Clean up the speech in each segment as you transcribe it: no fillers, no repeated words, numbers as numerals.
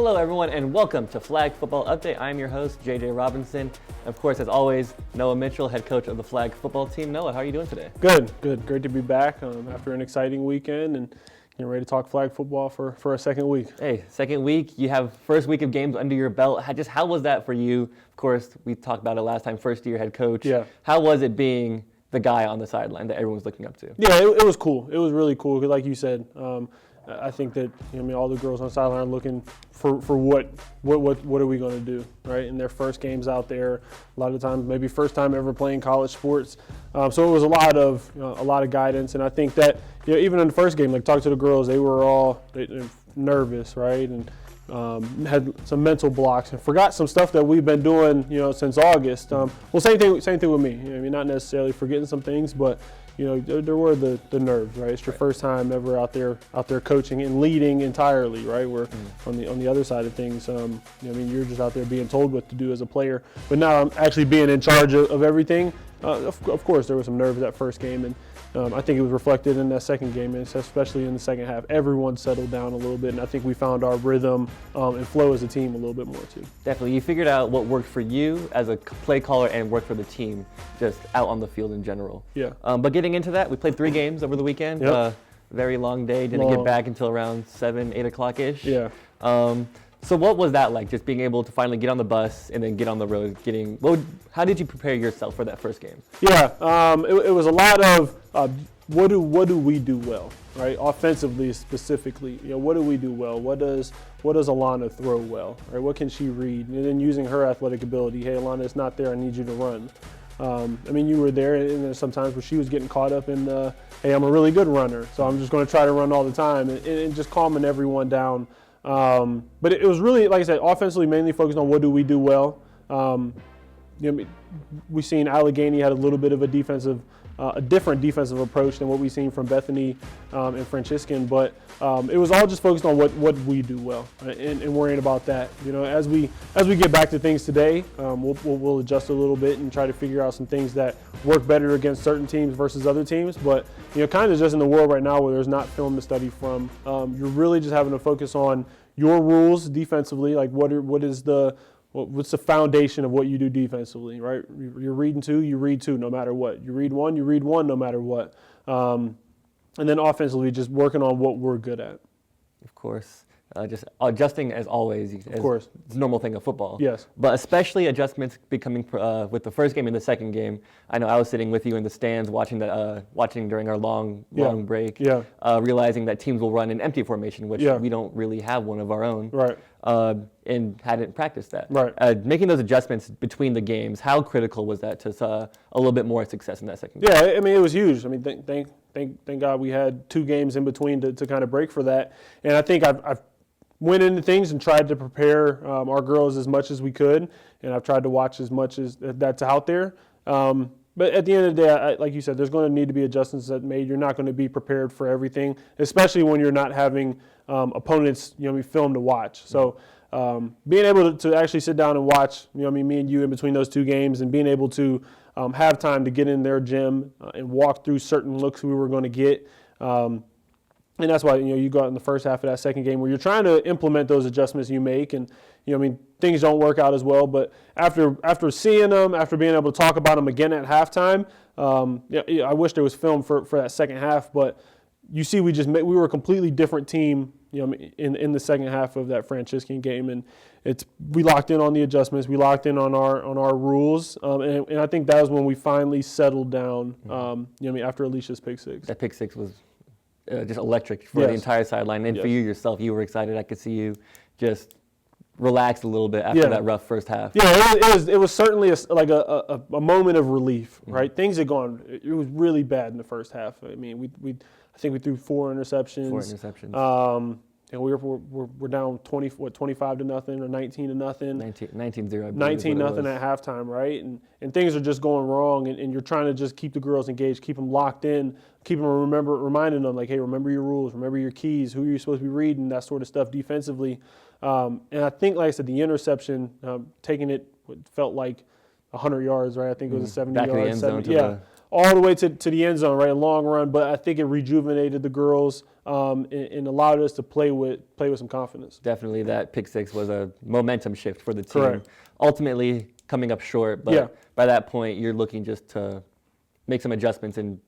Hello, everyone, and welcome to Flag Football Update. I'm your host, JJ Robinson. Of course, as always, Noah Mitchell, head coach of the Flag football team. Noah, how are you doing today? Good. Great to be back after an exciting weekend and getting ready to talk flag football for a second week. Hey, second week, you have first week of games under your belt. How was that for you? Of course, we talked about it last time, first-year head coach. Yeah. How was it being the guy on the sideline that everyone was looking up to? Yeah, it was cool. It was really cool because, like you said, I think that all the girls on the sideline are looking for what are we going to do, right? In their first games out there, a lot of times maybe first time ever playing college sports. So it was a lot of guidance, and I think that even in the first game, like talk to the girls, they were all nervous, right? And had some mental blocks and forgot some stuff that we've been doing, since August. Well, same thing with me. Not necessarily forgetting some things, but there were the nerves, right? It's your first time ever out there coaching and leading entirely, right? We're on the other side of things. You're just out there being told what to do as a player, but now I'm actually being in charge of everything. Of course, there was some nerves that first game, and I think it was reflected in that second game, and especially in the second half. Everyone settled down a little bit, and I think we found our rhythm and flow as a team a little bit more too. Definitely. You figured out what worked for you as a play caller and worked for the team just out on the field in general. Yeah. But getting into that, we played 3 games over the weekend. Yep. Very long day. Didn't get back until around 7, 8 o'clock-ish. Yeah. So what was that like, just being able to finally get on the bus and then get on the road? How did you prepare yourself for that first game? Yeah, it was a lot of what do we do well, right? Offensively specifically, what do we do well? What does Alana throw well, right? What can she read? And then using her athletic ability, hey, Alana, it's not there. I need you to run. You were there, and there's sometimes where she was getting caught up in, hey, I'm a really good runner, so I'm just going to try to run all the time, and just calming everyone down. But it was really, like I said, offensively mainly focused on what do we do well. We've seen Allegheny had a little bit of a different defensive approach than what we've seen from Bethany and Franciscan, but it was all just focused on what we do well, right? and worrying about that. As we get back to things today, we'll adjust a little bit and try to figure out some things that work better against certain teams versus other teams. But kind of just in the world right now where there's not film to study from, you're really just having to focus on your rules defensively, like what's the foundation of what you do defensively, right? You're reading 2, you read 2 no matter what. You read 1, you read 1 no matter what. And then offensively, just working on what we're good at. Of course. Just adjusting as always. Of course. It's a normal thing of football. Yes. But especially adjustments becoming with the first game and the second game. I know I was sitting with you in the stands watching during our long break. Yeah. Realizing that teams will run in empty formation, which we don't really have one of our own. Right. And hadn't practiced that. Right. Making those adjustments between the games, how critical was that to a little bit more success in that second game? Yeah, it was huge. Thank God we had 2 games in between to kind of break for that. And I think I've went into things and tried to prepare our girls as much as we could, and I've tried to watch as much as that's out there. But at the end of the day, like you said, there's going to need to be adjustments that made. You're not going to be prepared for everything, especially when you're not having opponents, film to watch. So being able to actually sit down and watch, me and you in between those 2 games, and being able to have time to get in their gym and walk through certain looks we were going to get. And that's why, you go out in the first half of that second game where you're trying to implement those adjustments you make, and, things don't work out as well. But after seeing them, after being able to talk about them again at halftime, I wish there was film for that second half. But you see, we were a completely different team, in the second half of that Franciscan game, and we locked in on the adjustments, we locked in on our rules, and I think that was when we finally settled down. After Alicia's pick six. That pick six was just electric for the entire sideline, and for you yourself, you were excited. I could see you just relax a little bit after that rough first half. Yeah, it was certainly a moment of relief, right? Things had gone. It was really bad in the first half. I think we threw 4 interceptions. 4 interceptions. And we're down 25 to nothing or 19 to nothing. 19-0. 19-0 at halftime, right? And things are just going wrong, and you're trying to just keep the girls engaged, keep them locked in, keep them reminding them, like, hey, remember your rules, remember your keys, who you're supposed to be reading, that sort of stuff defensively. And I think, like I said, the interception, taking it felt like 100 yards, right? I think it was a 70 back yards. of the end zone all the way to the end zone, right? A long run, but I think it rejuvenated the girls and allowed us to play with some confidence. Definitely, that pick six was a momentum shift for the team. Correct. Ultimately, coming up short, but by that point, you're looking just to make some adjustments and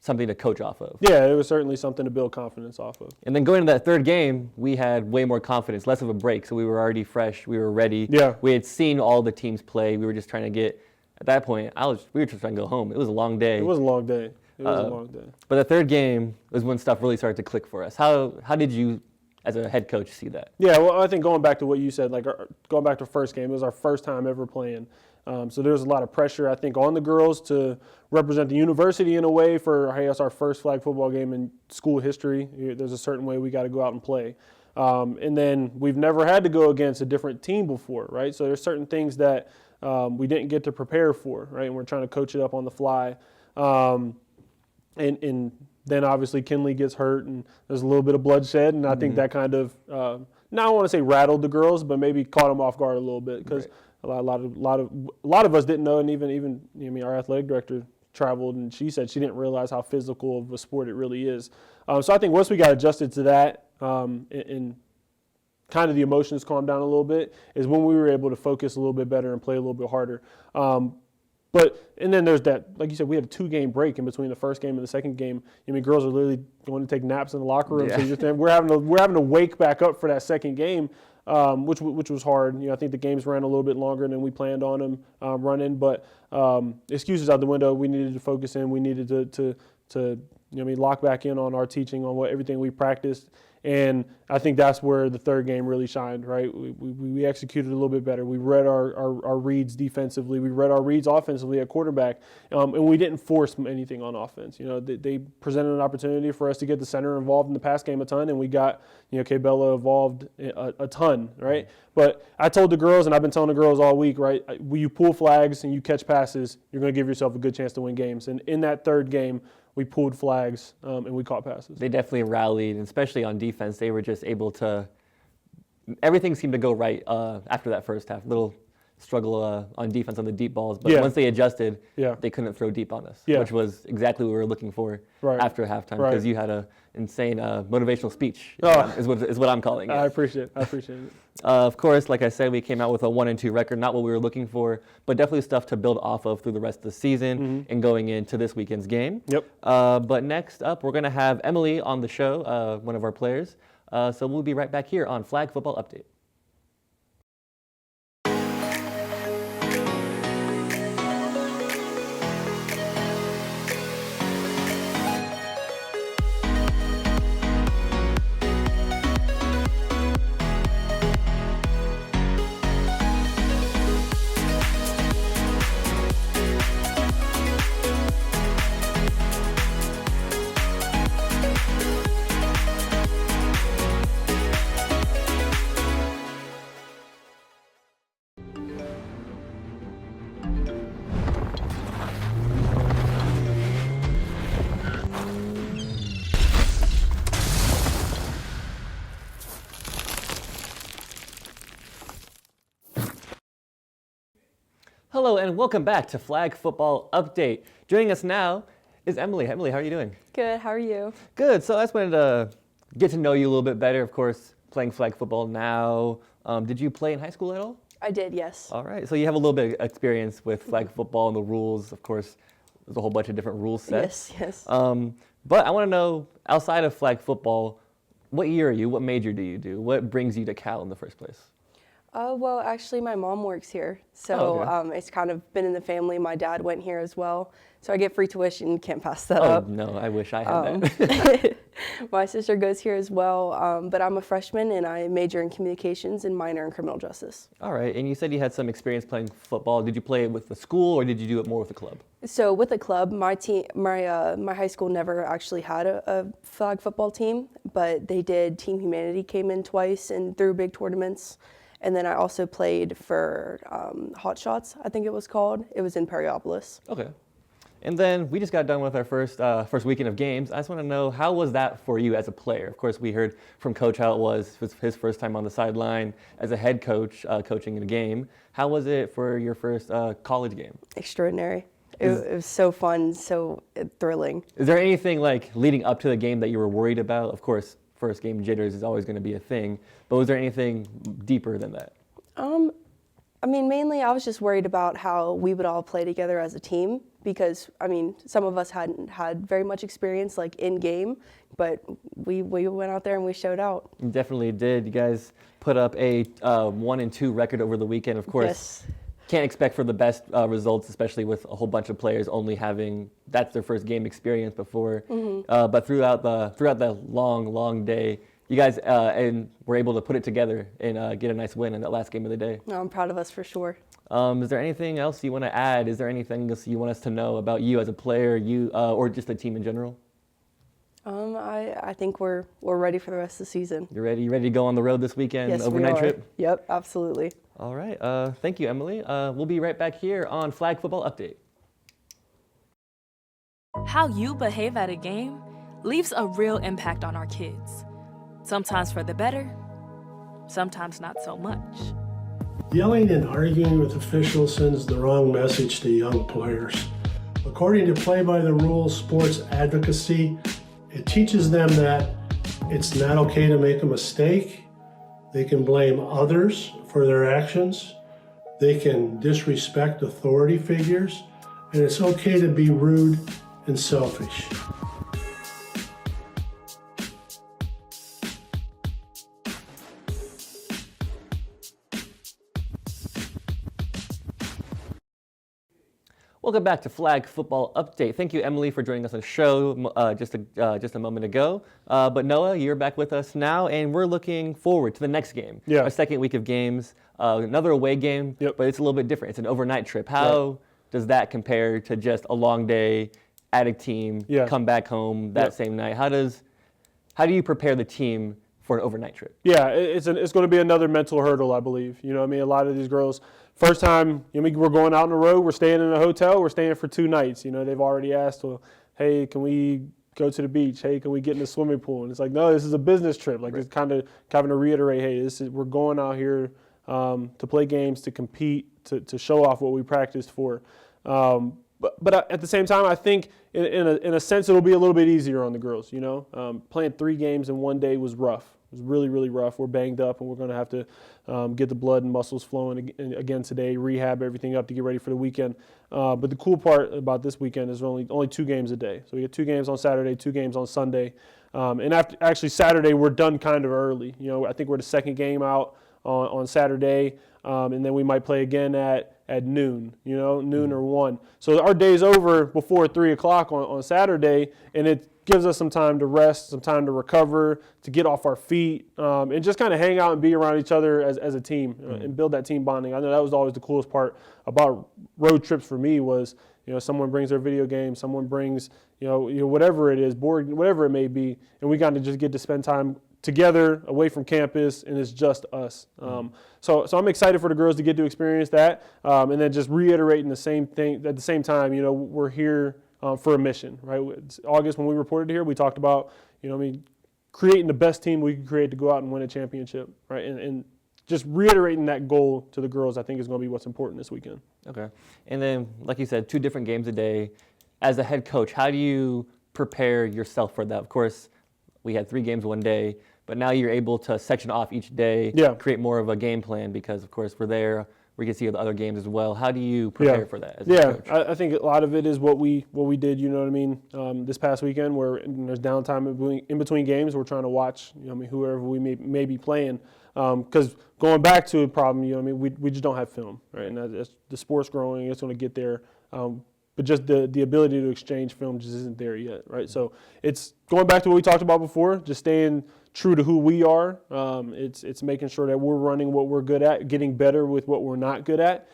something to coach off of. Yeah, it was certainly something to build confidence off of. And then going into that third game, we had way more confidence, less of a break, so we were already fresh, we were ready. Yeah. We had seen all the teams play. We were just trying to get, at that point, we were just trying to go home. It was a long day. It was a long day. It was a long day. But the third game was when stuff really started to click for us. How did you, as a head coach, see that? Yeah, well, I think going back to what you said, like going back to the first game, it was our first time ever playing. So there was a lot of pressure, I think, on the girls to represent the university in a way for, hey, it's our first flag football game in school history. There's a certain way we got to go out and play. And then we've never had to go against a different team before, right? So there's certain things that we didn't get to prepare for, right? And we're trying to coach it up on the fly. And then obviously Kinley gets hurt and there's a little bit of bloodshed. And I think that kind of, now I don't want to say rattled the girls, but maybe caught them off guard a little bit because a lot of us didn't know, and even our athletic director traveled, and she said she didn't realize how physical of a sport it really is. So I think once we got adjusted to that, and kind of the emotions calmed down a little bit, is when we were able to focus a little bit better and play a little bit harder. And then there's that, like you said, we had a 2-game break in between the first game and the second game. Girls are literally going to take naps in the locker room. Yeah. So we're having to wake back up for that second game. Which was hard. I think the games ran a little bit longer than we planned on them running. But excuses out the window. We needed to focus in. We needed to lock back in on our teaching, on everything we practiced. And I think that's where the third game really shined, right? We executed a little bit better. We read our reads defensively. We read our reads offensively at quarterback. And we didn't force anything on offense. They presented an opportunity for us to get the center involved in the pass game a ton, and we got, Kay Bella involved a ton, right? But I told the girls, and I've been telling the girls all week, right? When you pull flags and you catch passes, you're going to give yourself a good chance to win games. And in that third game, we pulled flags and we caught passes. They definitely rallied, and especially on defense. They were just able to, everything seemed to go right after that first half. Little struggle on defense on the deep balls, but once they adjusted, they couldn't throw deep on us, which was exactly what we were looking for after halftime, because you had an insane motivational speech, is what I'm calling it. I appreciate it. Of course, like I said, we came out with a 1-2 record, not what we were looking for, but definitely stuff to build off of through the rest of the season and going into this weekend's game. Yep. But next up, we're going to have Emily on the show, one of our players. So we'll be right back here on Flag Football Update. Hello and welcome back to Flag Football Update. Joining us now is Emily. Emily, how are you doing? Good, how are you? Good. So I just wanted to get to know you a little bit better. Of course, playing flag football now. Did you play in high school at all? I did, yes. All right. So you have a little bit of experience with flag football and the rules. Of course, there's a whole bunch of different rule sets. Yes. But I want to know, outside of flag football, what year are you? What major do you do? What brings you to Cal in the first place? Well, actually, my mom works here, so it's kind of been in the family. My dad went here as well, so I get free tuition. Can't pass that up. Oh, no, I wish I had that. My sister goes here as well, but I'm a freshman, and I major in communications and minor in criminal justice. All right, and you said you had some experience playing football. Did you play it with the school, or did you do it more with the club? So with the club, my high school never actually had a flag football team, but they did. Team Humanity came in twice and threw big tournaments. And then I also played for Hot Shots, I think it was called. It was in Perryopolis. Okay. And then we just got done with our first weekend of games. I just want to know, how was that for you as a player? Of course, we heard from Coach how it was his first time on the sideline as a head coach coaching in a game. How was it for your first college game? Extraordinary. It was so fun, so thrilling. Is there anything like leading up to the game that you were worried about? Of course, first game jitters is always going to be a thing, but was there anything deeper than that? I mean, mainly I was just worried about how we would all play together as a team because, I mean, some of us hadn't had very much experience like in game, but we went out there and we showed out. You definitely did. You guys put up a 1-2 record over the weekend. Of course, Yes. can't expect for the best results, especially with a whole bunch of players only having that's their first game experience before. But throughout the long day, you guys and were able to put it together and get a nice win in that last game of the day. No, I'm proud of us for sure. Is there anything else you want to add? Is there anything else you want us to know about you as a player, or just the team in general? I think we're ready for the rest of the season. You ready? You ready to go on the road this weekend? Yes, overnight we are. trip? Yep, absolutely. All right. Thank you, Emily. We'll be right back here on Flag Football Update. How you behave at a game leaves a real impact on our kids. Sometimes for the better, sometimes not so much. Yelling and arguing with officials sends the wrong message to young players. According to Play by the Rules Sports Advocacy, it teaches them that it's not okay to make a mistake. They can blame others for their actions. They can disrespect authority figures. And it's okay to be rude and selfish. Welcome back to Flag Football Update. Thank you, Emily, for joining us on the show just a moment ago. But Noah, you're back with us now, and we're looking forward to the next game. Yeah. Our second week of games, another away game, Yep. but it's a little bit different. It's an overnight trip. How does that compare to just a long day, at a team, come back home that same night? How do you prepare the team for an overnight trip? Yeah, it's going to be another mental hurdle, I believe. You know what I mean? A lot of these girls, first time, we're going out on the road, we're staying in a hotel, we're staying for 2 nights. You know, they've already asked, well, hey, can we go to the beach? Hey, can we get in the swimming pool? And it's like, no, this is a business trip. Like, it's kind of having to reiterate, hey, we're going out here to play games, to compete, to show off what we practiced for. But at the same time, I think in a sense it'll be a little bit easier on the girls. You know, playing 3 games in one day was rough. It was really, really rough. We're banged up, and we're going to have to get the blood and muscles flowing again today, rehab everything up to get ready for the weekend. But the cool part about this weekend is only 2 games a day. So we get 2 games on Saturday, 2 games on Sunday. And actually Saturday we're done kind of early. You know, I think we're the second game out on Saturday, and then we might play again at noon, noon or 1. So our day's over before 3 o'clock on Saturday, and it gives us some time to rest, some time to recover, to get off our feet, and just kind of hang out and be around each other as a team and build that team bonding. I know that was always the coolest part about road trips for me was, someone brings their video game, someone brings, whatever it is, board, whatever it may be, and we kind of just get to spend time together away from campus, and it's just us. So I'm excited for the girls to get to experience that, and then just reiterating the same thing at the same time. We're here for a mission, right? It's August when we reported here, we talked about creating the best team we can create to go out and win a championship, right? And just reiterating that goal to the girls, I think, is going to be what's important this weekend. Okay, and then like you said, 2 different games a day. As a head coach, how do you prepare yourself for that? Of course, we had 3 games one day, but now you're able to section off each day, create more of a game plan because, of course, we're there. We can see the other games as well. How do you prepare for that as a coach? I think a lot of it is what we did, this past weekend where there's downtime in between games. We're trying to watch, whoever we may be playing. Because going back to a problem, we just don't have film, right? And as the sport's growing, it's going to get there. But just the ability to exchange film just isn't there yet, right? So it's going back to what we talked about before, just staying true to who we are. It's making sure that we're running what we're good at, getting better with what we're not good at,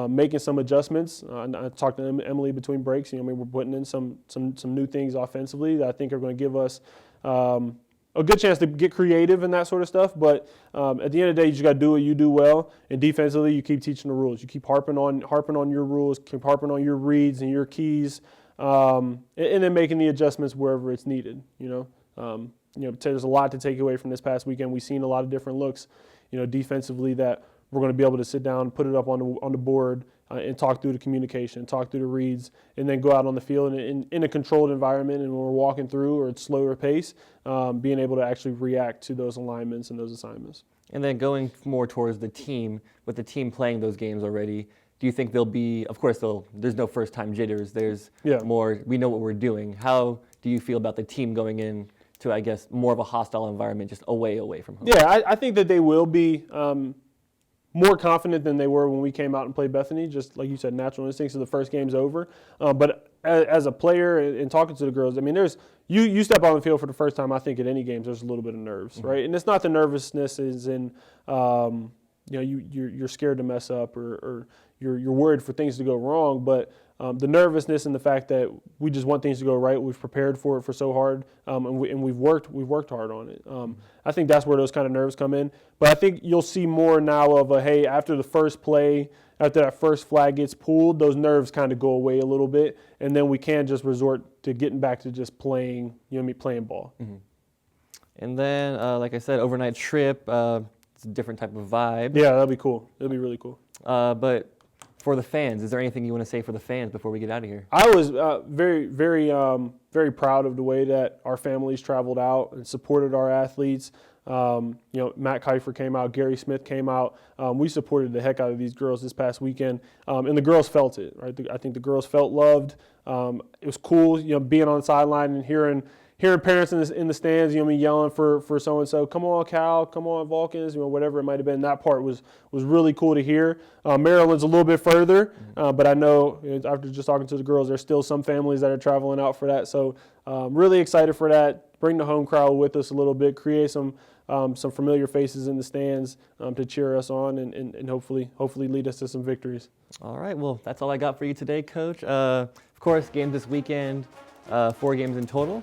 making some adjustments. I talked to Emily between breaks. We're putting in some new things offensively that I think are going to give us a good chance to get creative and that sort of stuff. But at the end of the day, you just got to do what you do well. And defensively, you keep teaching the rules. You keep harping on your rules, keep harping on your reads and your keys, and then making the adjustments wherever it's needed. There's a lot to take away from this past weekend. We've seen a lot of different looks, defensively that we're going to be able to sit down, put it up on the board, and talk through the communication, talk through the reads, and then go out on the field in a controlled environment. And when we're walking through or at slower pace, being able to actually react to those alignments and those assignments. And then going more towards the team, with the team playing those games already, do you think there'll be, of course, there's no first-time jitters. There's more, we know what we're doing. How do you feel about the team going in to, I guess, more of a hostile environment, just away from home? Yeah, I think that they will be more confident than they were when we came out and played Bethany. Just like you said, natural instincts. So the first game's over. But as a player and talking to the girls, I mean, you step on the field for the first time. I think at any games there's a little bit of nerves, right? And it's not the nervousness is in you're scared to mess up or you're worried for things to go wrong, but the nervousness and the fact that we just want things to go right. We've prepared for it for so hard, and we've worked hard on it. I think that's where those kind of nerves come in. But I think you'll see more now of hey, after the first play, after that first flag gets pulled, those nerves kind of go away a little bit, and then we can just resort to getting back to just playing, playing ball. Mm-hmm. And then, like I said, overnight trip. It's a different type of vibe. Yeah, that'll be cool. It'll be really cool. But for the fans, is there anything you want to say for the fans before we get out of here? I was very, very, very proud of the way that our families traveled out and supported our athletes. Matt Kiefer came out, Gary Smith came out. We supported the heck out of these girls this past weekend, and the girls felt it. Right, I think the girls felt loved. It was cool, being on the sideline and hearing parents in the stands, me yelling for so and so, come on Cal, come on Vulcans, whatever it might have been. That part was really cool to hear. Maryland's a little bit further, but I know after just talking to the girls, there's still some families that are traveling out for that. So really excited for that. Bring the home crowd with us a little bit, create some familiar faces in the stands to cheer us on and hopefully lead us to some victories. All right, well, that's all I got for you today, Coach. Of course, games this weekend. 4 games in total.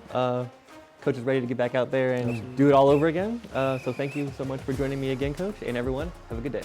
Coach is ready to get back out there and do it all over again. So thank you so much for joining me again, Coach, and everyone, have a good day.